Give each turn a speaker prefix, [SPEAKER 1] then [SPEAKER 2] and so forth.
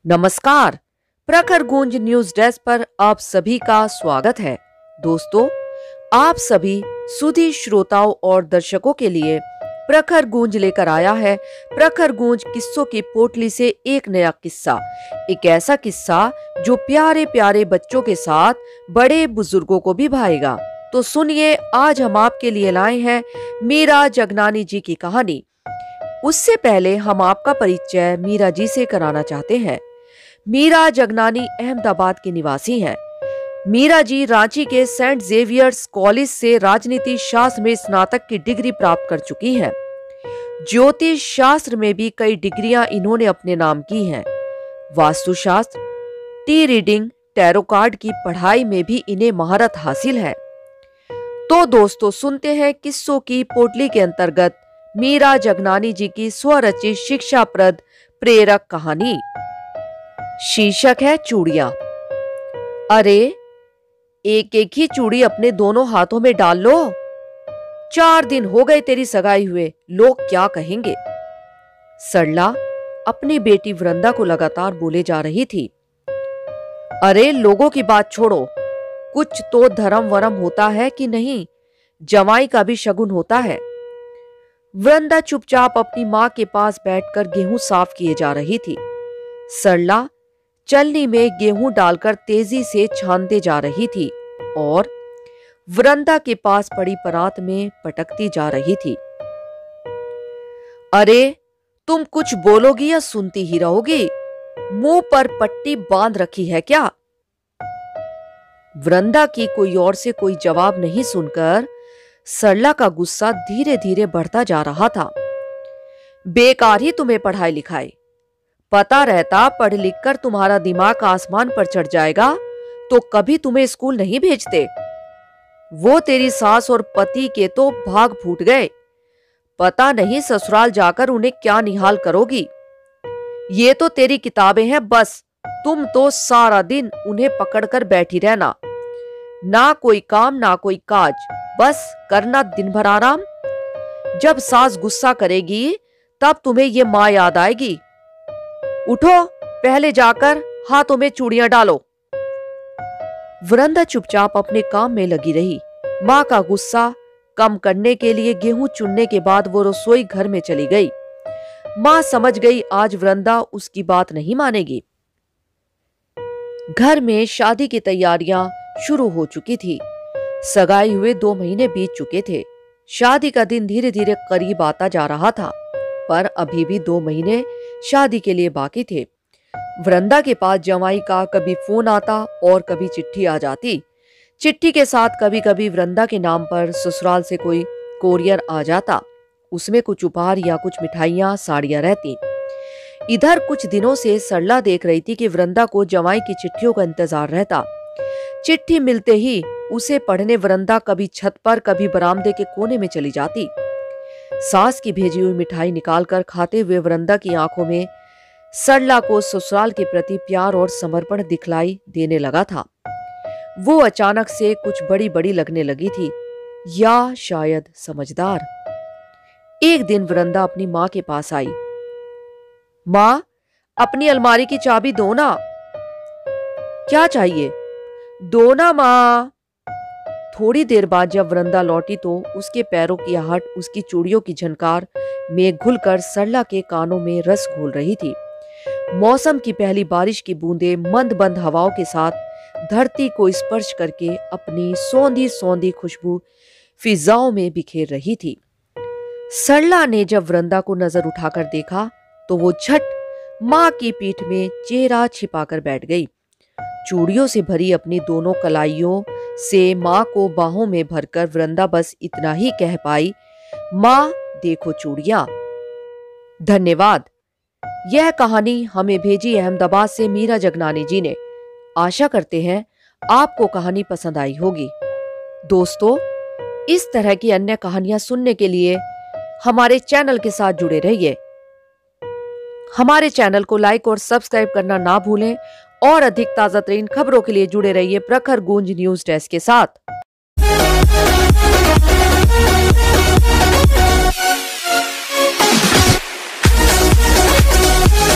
[SPEAKER 1] नमस्कार। प्रखर गूंज न्यूज डेस्क पर आप सभी का स्वागत है। दोस्तों, आप सभी सुधी श्रोताओं और दर्शकों के लिए प्रखर गूंज लेकर आया है प्रखर गूंज किस्सों की पोटली से एक नया किस्सा। एक ऐसा किस्सा जो प्यारे प्यारे बच्चों के साथ बड़े बुजुर्गों को भी भाएगा। तो सुनिए, आज हम आपके लिए लाए हैं मीरा जगनानी जी की कहानी। उससे पहले हम आपका परिचय मीरा जी से कराना चाहते हैं। मीरा जगनानी अहमदाबाद की निवासी हैं। मीरा जी रांची के सेंट जेवियर्स कॉलेज से राजनीति शास्त्र में स्नातक की डिग्री प्राप्त कर चुकी हैं। ज्योतिष शास्त्र में भी कई डिग्रियां इन्होंने अपने नाम की हैं। वास्तुशास्त्र, टी रीडिंग, टैरो कार्ड की पढ़ाई में भी इन्हें महारत हासिल है। तो दोस्तों, सुनते हैं किस्सों की पोटली के अंतर्गत मीरा जगनानी जी की स्वरचित शिक्षाप्रद प्रेरक कहानी। शीर्षक है चूड़ियां। अरे, एक एक ही चूड़ी अपने दोनों हाथों में डाल लो। 4 दिन हो गए तेरी सगाई हुए, लोग क्या कहेंगे? सरला अपनी बेटी वृंदा को लगातार बोले जा रही थी। अरे, लोगों की बात छोड़ो, कुछ तो धर्म वरम होता है कि नहीं? जवाई का भी शगुन होता है। वृंदा चुपचाप अपनी मां के पास बैठकर गेहूं साफ किए जा रही थी। सरला चलनी में गेहूं डालकर तेजी से छानते जा रही थी और वृंदा के पास पड़ी परात में पटकती जा रही थी। अरे, तुम कुछ बोलोगी या सुनती ही रहोगी? मुंह पर पट्टी बांध रखी है क्या? वृंदा की कोई और से कोई जवाब नहीं सुनकर सरला का गुस्सा धीरे धीरे बढ़ता जा रहा था। बेकार ही तुम्हें पढ़ाई लिखाई। पता रहता पढ़ लिख कर तुम्हारा दिमाग आसमान पर चढ़ जाएगा तो कभी तुम्हें स्कूल नहीं भेजते। वो तेरी सास और पति के तो भाग फूट गए। पता नहीं ससुराल जाकर उन्हें क्या निहाल करोगी। ये तो तेरी किताबें हैं बस, तुम तो सारा दिन उन्हें पकड़कर बैठी रहना। ना कोई काम ना कोई काज, बस करना दिन भर आराम। जब सास गुस्सा करेगी तब तुम्हें ये मां याद आएगी। उठो, पहले जाकर हाथों में चूड़ियां डालो। वृंदा चुपचाप अपने काम में लगी रही। मां का गुस्सा कम करने के लिए गेहूं चुनने के बाद वो रसोई घर में चली गई। मां समझ गई आज वृंदा उसकी बात नहीं मानेगी। घर में शादी की तैयारियां शुरू हो चुकी थी। सगाई हुए 2 महीने बीत चुके थे। शादी का दिन धीरे धीरे करीब आता जा रहा था, पर अभी भी 2 महीने शादी के लिए बाकी थे। वृंदा के पास जमाई का कभी फोन आता और कभी चिट्ठी आ जाती। चिट्ठी के साथ कभी कभी वृंदा के नाम पर ससुराल से कोई कोरियर आ जाता। उसमें कुछ उपहार या कुछ मिठाइयां, साड़ियां रहती। इधर कुछ दिनों से सरला देख रही थी कि वृंदा को जमाई की चिट्ठियों का इंतजार रहता। चिट्ठी मिलते ही उसे पढ़ने वृंदा कभी छत पर कभी बरामदे के कोने में चली जाती। सास की भेजी हुई मिठाई निकालकर खाते हुए वृंदा की आंखों में सरला को ससुराल के प्रति प्यार और समर्पण दिखलाई देने लगा था। वो अचानक से कुछ बड़ी बड़ी लगने लगी थी, या शायद समझदार। एक दिन वृंदा अपनी मां के पास आई। मां, अपनी अलमारी की चाबी दो ना। क्या चाहिए? दो ना मां। थोड़ी देर बाद जब वृंदा लौटी तो उसके पैरों की आहट उसकी चूड़ियों की झनकार में घुलकर सरला के कानों में रस घोल रही थी। मौसम की पहली बारिश की बूंदें मंद मंद हवाओं के साथ धरती को स्पर्श करके अपनी सौंधी सौंधी खुशबू फिजाओं में बिखेर रही थी। सरला ने जब वृंदा को नजर उठाकर देखा तो वो झट मां की पीठ में चेहरा छिपाकर बैठ गई। चूड़ियों से भरी अपनी दोनों कलाइयों से मां को बाहों में भरकर वृंदा बस इतना ही कह पाई, मां देखो चूड़ियां। धन्यवाद। यह कहानी हमें भेजी अहमदाबाद से मीरा जगनानी जी ने। आशा करते हैं आपको कहानी पसंद आई होगी। दोस्तों, इस तरह की अन्य कहानियां सुनने के लिए हमारे चैनल के साथ जुड़े रहिए। हमारे चैनल को लाइक और सब्सक्राइब करना ना भूलें और अधिक ताजा तरीन खबरों के लिए जुड़े रहिए प्रखर गूंज न्यूज डेस्क के साथ।